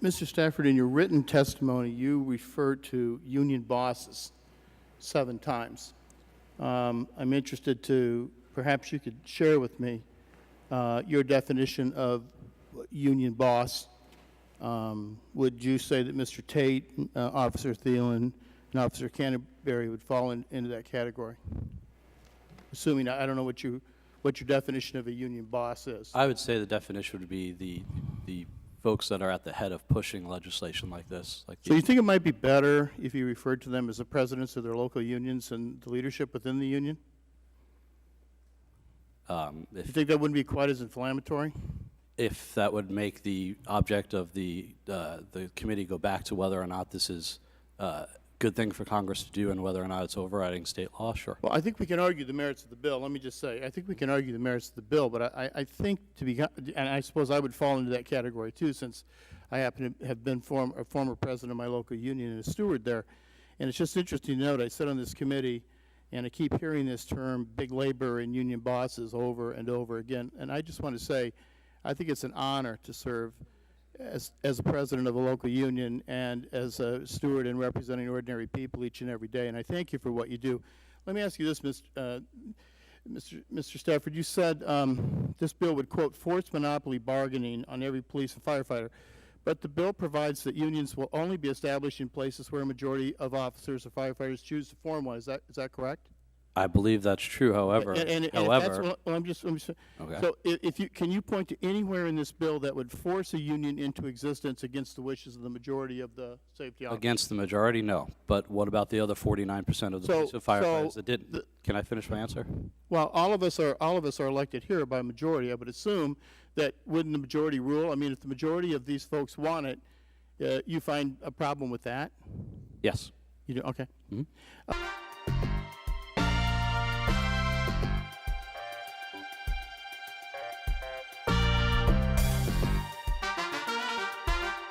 Mr. Stafford, in your written testimony, you referred to union bosses 7 times. I'm interested to, perhaps you could share with me your definition of union boss. Would you say that Mr. Tate, Officer Thielen, and Officer Canterbury would fall into that category? Assuming, I don't know what your definition of a union boss is. I would say the definition would be the folks that are at the head of pushing legislation like this. So you think it might be better if you referred to them as the presidents of their local unions and the leadership within the union? You think that wouldn't be quite as inflammatory? If that would make the object of the committee go back to whether or not this is a good thing for Congress to do and whether or not it's overriding state law, sure. Well, I think we can argue the merits of the bill. Let me just say, I think we can argue the merits of the bill, but I think and I suppose I would fall into that category too, since I happen to have been a former president of my local union and a steward there. And it's just interesting to note, I sit on this committee and I keep hearing this term, big labor and union bosses, over and over again. And I just want to say, I think it's an honor to serve as a president of a local union and as a steward and representing ordinary people each and every day. And I thank you for what you do. Let me ask you this, Mr. Stafford. You said this bill would, quote, force monopoly bargaining on every police and firefighter. But the bill provides that unions will only be established in places where a majority of officers or firefighters choose to form one. Is that correct? I believe that's true. However, I'm just okay. So can you point to anywhere in this bill that would force a union into existence against the wishes of the majority of the safety officers? Against the majority, no. But what about the other 49% of the police and firefighters that didn't? Can I finish my answer? Well, all of us are elected here by majority. I would assume that wouldn't the majority rule? I mean, if the majority of these folks want it, you find a problem with that? Yes. You do? Okay. Mm-hmm.